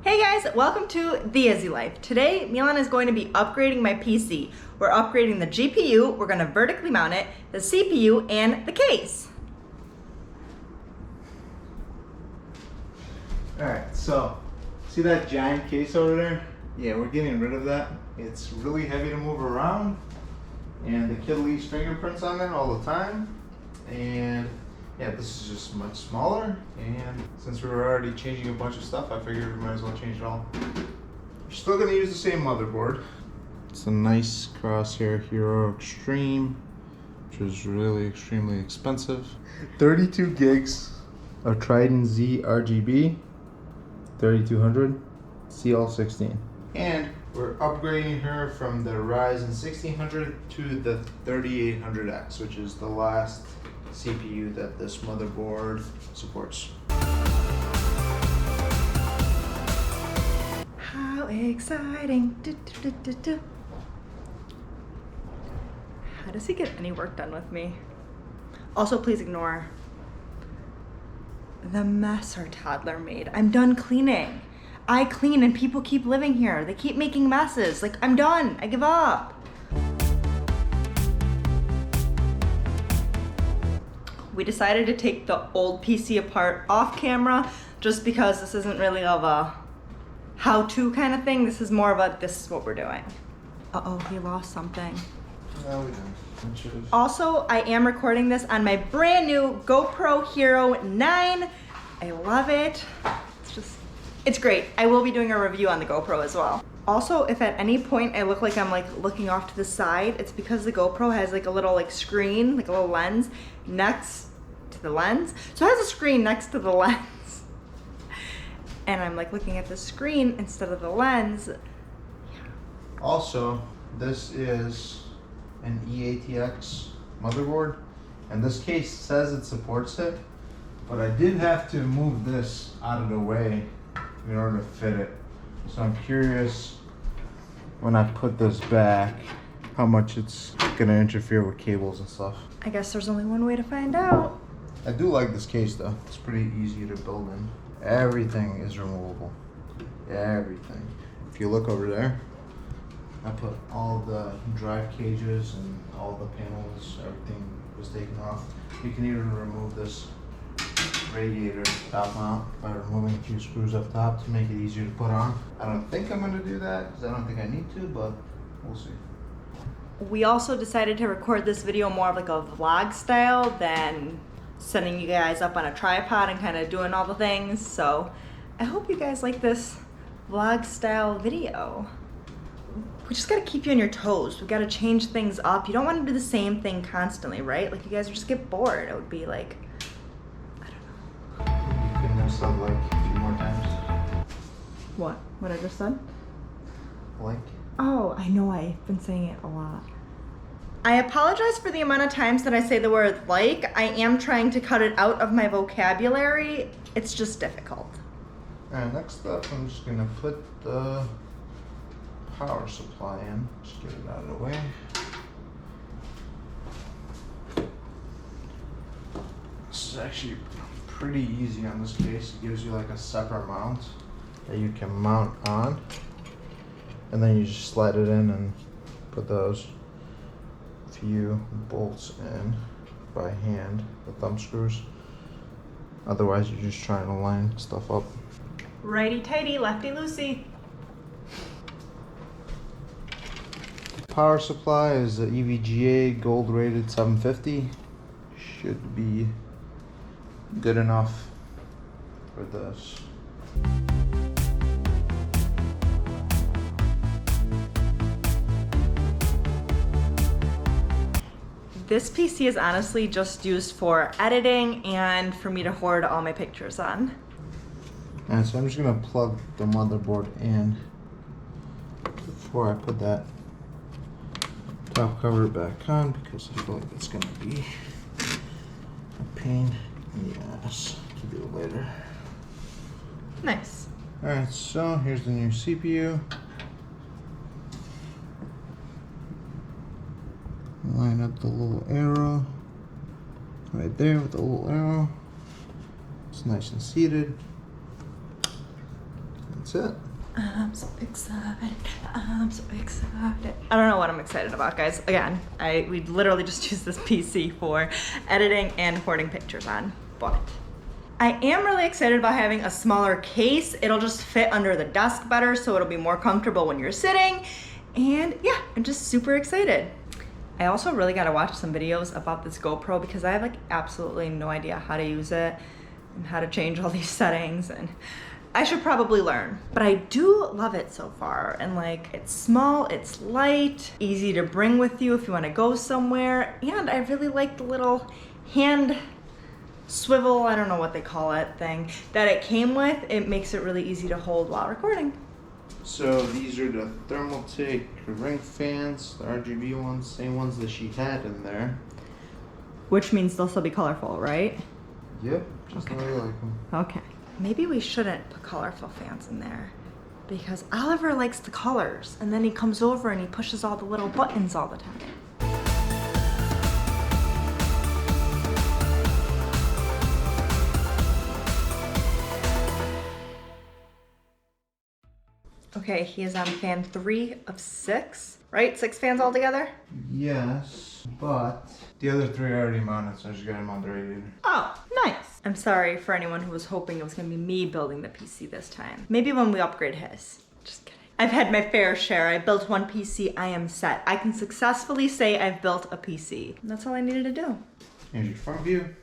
Hey guys, welcome to The Izzy Life. Today, Milan is going to be upgrading my PC. We're upgrading the GPU, we're going to vertically mount it, the CPU, and the case. Alright, so see that giant case over there? Yeah, we're getting rid of that. It's really heavy to move around, and the kid leaves fingerprints on it all the time. And yeah, this is just much smaller, and since we were already changing a bunch of stuff, I figured we might as well change it all. We're still gonna use the same motherboard. It's a nice Crosshair Hero Extreme, which is really extremely expensive. 32 gigs of Trident Z RGB, 3200 CL16. And we're upgrading her from the Ryzen 1600 to the 3800X, which is the last CPU that this motherboard supports. How exciting. How does he get any work done with me? Also, please ignore the mess our toddler made. I'm done cleaning. I clean and people keep living here. They keep making messes. Like, I'm done. I give up. We decided to take the old PC apart off camera just because this isn't really of a how-to kind of thing. This is more of a, this is what we're doing. Uh-oh, he lost something. No, we didn't. Also, I am recording this on my brand new GoPro HERO9. I love it. It's great. I will be doing a review on the GoPro as well. Also, if at any point I look like I'm like looking off to the side, it's because the GoPro has like a little like screen, like a little lens next to the lens. So it has a screen next to the lens. And I'm like looking at the screen instead of the lens. Yeah. Also, this is an EATX motherboard, and this case says it supports it, but I did have to move this out of the way in order to fit it. So I'm curious when I put this back how much it's gonna interfere with cables and stuff. I guess there's only one way to find out. I do like this case though. It's pretty easy to build in. Everything is removable. Everything. If you look over there, I put all the drive cages and all the panels, everything was taken off. You can even remove this radiator top mount by removing a few screws up top to make it easier to put on. I don't think I'm going to do that because I don't think I need to, but we'll see. We also decided to record this video more of like a vlog style than setting you guys up on a tripod and kind of doing all the things. So I hope you guys like this vlog style video. We just gotta keep you on your toes. We gotta change things up. You don't want to do the same thing constantly, right? Like you guys would just get bored. It would be like, I don't know. You couldn't have said like a few more times. What? What I just said? Like? Oh, I know, I've been saying it a lot. I apologize for the amount of times that I say the word like. I am trying to cut it out of my vocabulary. It's just difficult. Alright, next up I'm just gonna put the power supply in. Just get it out of the way. This is actually pretty easy on this case. It gives you like a separate mount that you can mount on, and then you just slide it in and put those few bolts in by hand, the thumb screws. Otherwise you're just trying to line stuff up. Righty tighty, lefty loosey. Power supply is the EVGA gold rated 750. Should be good enough for this. This PC is honestly just used for editing and for me to hoard all my pictures on. And so I'm just gonna plug the motherboard in before I put that top cover back on, because I feel like it's gonna be a pain in the ass to do later. Nice. Alright, so here's the new CPU. Line up the little arrow right there with the little arrow. It's nice and seated. That's it. I'm so excited. I'm so excited. I don't know what I'm excited about, guys. Again, we literally just use this PC for editing and hoarding pictures on, but I am really excited about having a smaller case. It'll just fit under the desk better, so it'll be more comfortable when you're sitting. And yeah, I'm just super excited. I also really gotta watch some videos about this GoPro because I have like absolutely no idea how to use it and how to change all these settings, and I should probably learn. But I do love it so far, and like it's small, it's light, easy to bring with you if you wanna go somewhere, and I really like the little hand swivel, I don't know what they call it, thing that it came with. It makes it really easy to hold while recording. So these are the Thermaltake ring fans, the RGB ones, same ones that she had in there. Which means they'll still be colorful, right? Yep, just Okay. how I like them. Okay. Maybe we shouldn't put colorful fans in there because Oliver likes the colors, and then he comes over and he pushes all the little buttons all the time. Okay, he is on fan 3 of 6, right? 6 fans altogether? Yes, but the other 3 are already mounted, so I just got them on the radiator. Oh, nice. I'm sorry for anyone who was hoping it was gonna be me building the PC this time. Maybe when we upgrade his. Just kidding. I've had my fair share. I built one PC, I am set. I can successfully say I've built a PC. And that's all I needed to do. Here's your front view.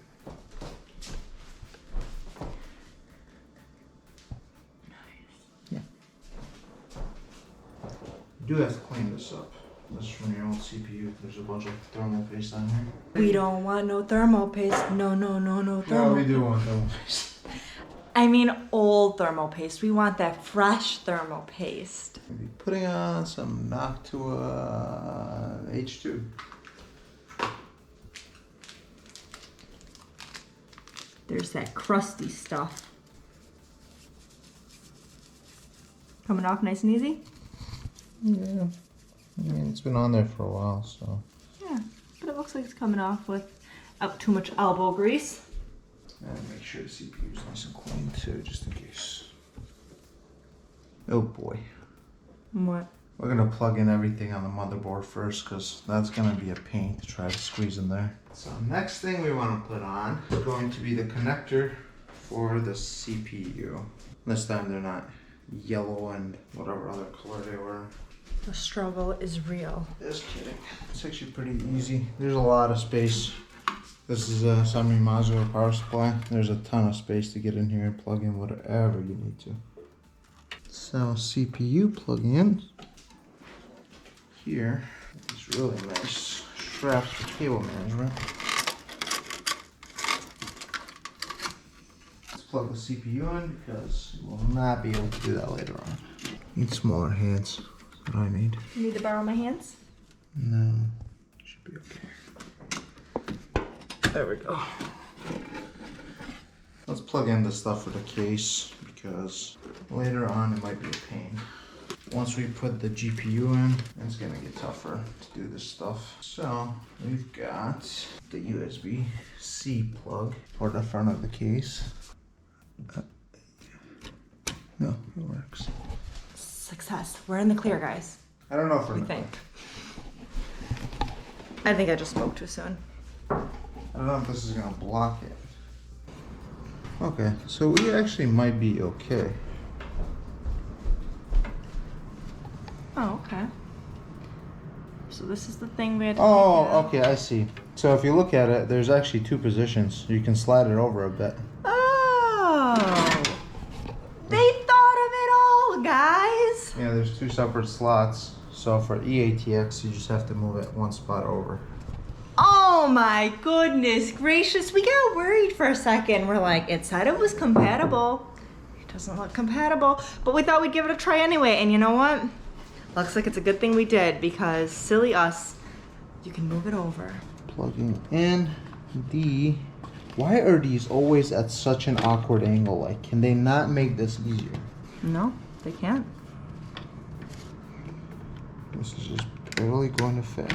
You do have to clean this up. This is from your old CPU. There's a bunch of thermal paste on here. We don't want no thermal paste. No, no, no, no No, thermal. we do want thermal paste. I mean old thermal paste. We want that fresh thermal paste. Maybe putting on some Noctua H2. There's that crusty stuff. Coming off nice and easy? Yeah. I mean, it's been on there for a while, so. Yeah, but it looks like it's coming off without too much elbow grease. And make sure the CPU is nice and clean too, just in case. Oh boy. What? We're gonna plug in everything on the motherboard first, because that's gonna be a pain to try to squeeze in there. So next thing we want to put on is going to be the connector for the CPU. This time they're not yellow and whatever other color they were. The struggle is real. Just kidding. It's actually pretty easy. There's a lot of space. This is a semi-modular power supply. There's a ton of space to get in here and plug in whatever you need to. So CPU plug in here. These really nice straps for cable management. Let's plug the CPU in because we will not be able to do that later on. Need smaller hands. That's what I need. You need to borrow my hands? No, should be okay. There we go. Let's plug in the stuff for the case because later on it might be a pain. Once we put the GPU in, it's gonna get tougher to do this stuff. So we've got the USB-C plug for the front of the case. No, it works. Success. We're in the clear, guys. I don't know if we're We think. I think I just spoke too soon. I don't know if this is gonna block it. Okay, so we actually might be okay. Oh, okay. So this is the thing we had to Oh, take out. okay, I see. So if you look at it, there's actually 2 positions. You can slide it over a bit. Oh. They thought of it all, guys. Yeah, there's 2 separate slots. So for EATX, you just have to move it 1 spot over. Oh my goodness gracious. We got worried for a second. We're like, it said it was compatible. It doesn't look compatible. But we thought we'd give it a try anyway. And you know what? Looks like it's a good thing we did because silly us, you can move it over. Plugging in the... Why are these always at such an awkward angle? Like, can they not make this easier? No, they can't. This is just barely going to fit.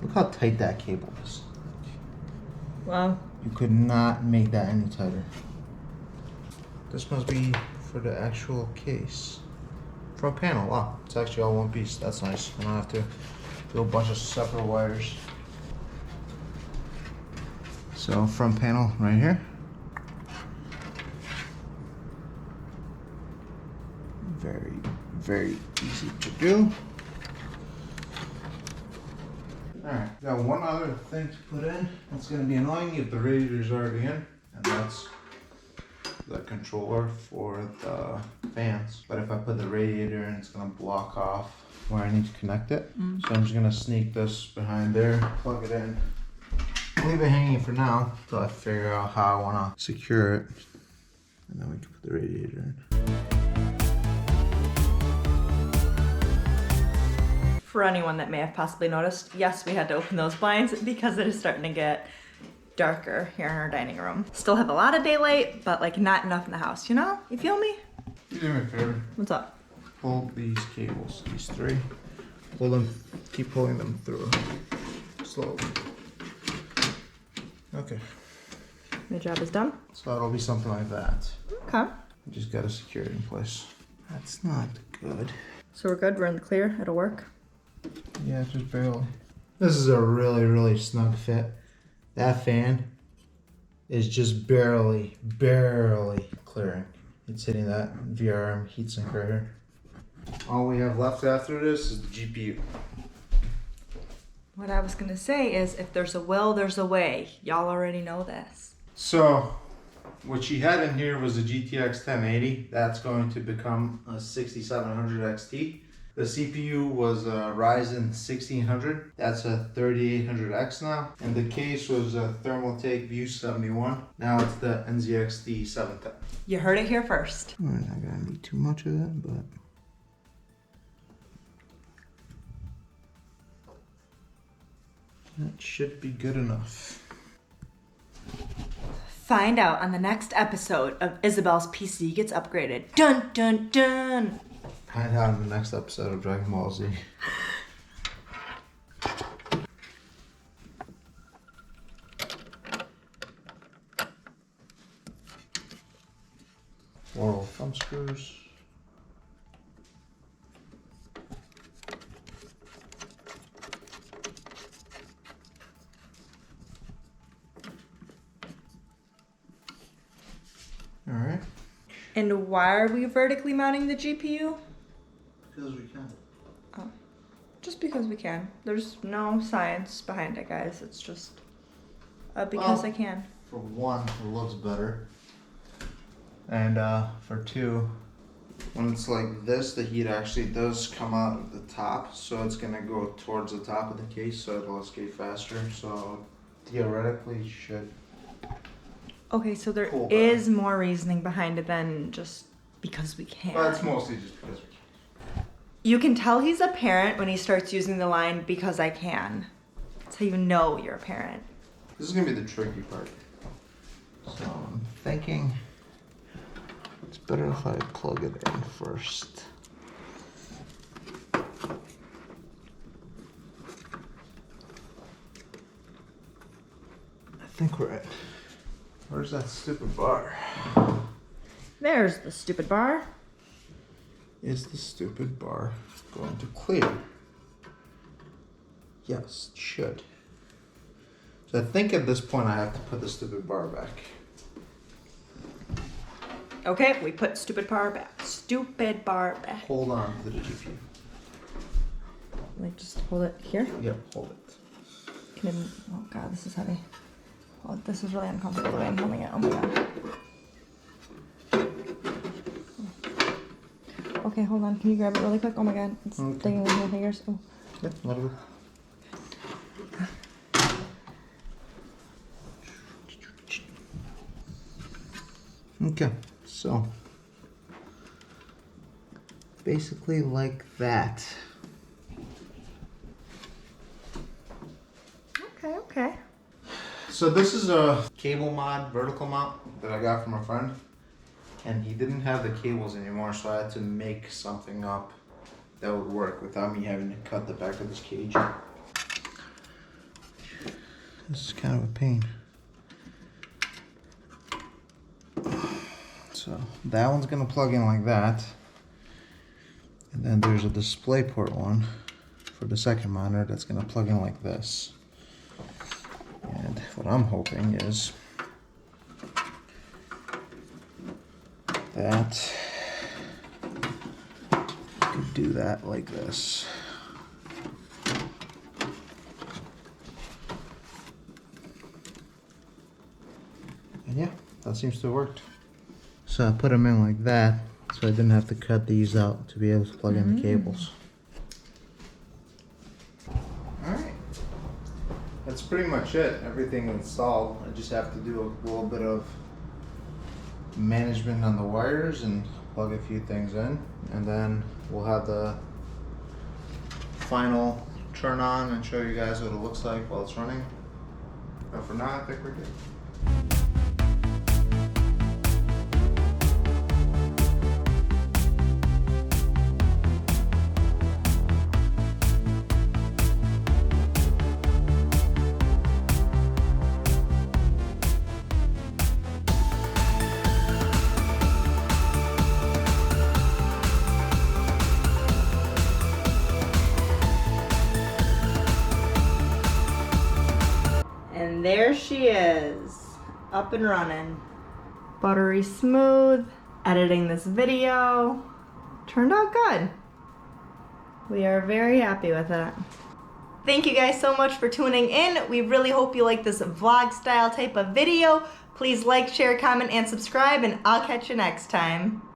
Look how tight that cable is. Wow. You could not make that any tighter. This must be for the actual case. Front panel, wow, it's actually all one piece. That's nice. I don't have to do a bunch of separate wires. So front panel right here. Very, very easy to do. Alright, got one other thing to put in. It's going to be annoying if the radiator's already in, and that's the controller for the fans. But if I put the radiator in, it's going to block off where I need to connect it. So I'm just going to sneak this behind there, plug it in, leave it hanging for now until I figure out how I want to secure it. And then we can put the radiator in. For anyone that may have possibly noticed, yes, we had to open those blinds because it is starting to get darker here in our dining room. Still have a lot of daylight, but like not enough in the house, you know? You feel me? You do me a favor. What's up? Pull these cables, these three. Pull them, keep pulling them through. Slowly. Okay. The job is done? So it'll be something like that. Okay. You just gotta secure it in place. That's not good. So we're good, we're in the clear, it'll work? Yeah, just barely. This is a really, really snug fit. That fan is just barely clearing. It's hitting that VRM heatsink right here. All we have left after this is the GPU. What I was gonna say is, if there's a will, there's a way. Y'all already know this. So, what she had in here was a GTX 1080. That's going to become a 6700 XT. The CPU was a Ryzen 1600. That's a 3800X now. And the case was a Thermaltake View 71. Now it's the NZXT H710. You heard it here first. We're not gonna need too much of it, but that should be good enough. Find out on the next episode of Isabel's PC Gets Upgraded. Dun dun dun! Find out in the next episode of Dragon Ball Z. Four thumb screws. All right. And why are we vertically mounting the GPU? Because we can. Oh, just because we can. There's no science behind it, guys. It's just because I can. For one, it looks better. And for two, when it's like this, the heat actually does come out of the top. So it's going to go towards the top of the case so it'll escape faster. So theoretically, it should. Okay, so there is more reasoning behind it than just because we can. But it's mostly just because we can. You can tell he's a parent when he starts using the line, because I can. That's how you know you're a parent. This is going to be the tricky part. So I'm thinking it's better if I plug it in first. I think we're at. Where's that stupid bar? There's the stupid bar. Is the stupid bar going to clear? Yes, it should. So I think at this point I have to put the stupid bar back. Okay, we put stupid bar back. Stupid bar back. Hold on to the GPU. Like, just hold it here. Yep, hold it. Can I, oh god, this is heavy. Oh, this is really uncomfortable the way I'm holding it. Oh my god. Okay, hold on. Can you grab it really quick? Oh my god, it's digging with my fingers. Oh. Yep, let it go. Okay, so basically like that. Okay. So this is a cable mod vertical mount that I got from a friend, and he didn't have the cables anymore, so I had to make something up that would work without me having to cut the back of this cage. This is kind of a pain. So that one's gonna plug in like that. And then there's a display port one for the second monitor that's gonna plug in like this. And what I'm hoping is that I could do that like this. And yeah, that seems to have worked. So I put them in like that, so I didn't have to cut these out to be able to plug in the cables. Alright, that's pretty much it. Everything installed. I just have to do a little bit of management on the wires and plug a few things in, and then we'll have the final turn on and show you guys what it looks like while it's running. But for now, I think we're good. And there she is, up and running. Buttery smooth, editing this video. Turned out good. We are very happy with it. Thank you guys so much for tuning in. We really hope you like this vlog style type of video. Please like, share, comment, and subscribe, and I'll catch you next time.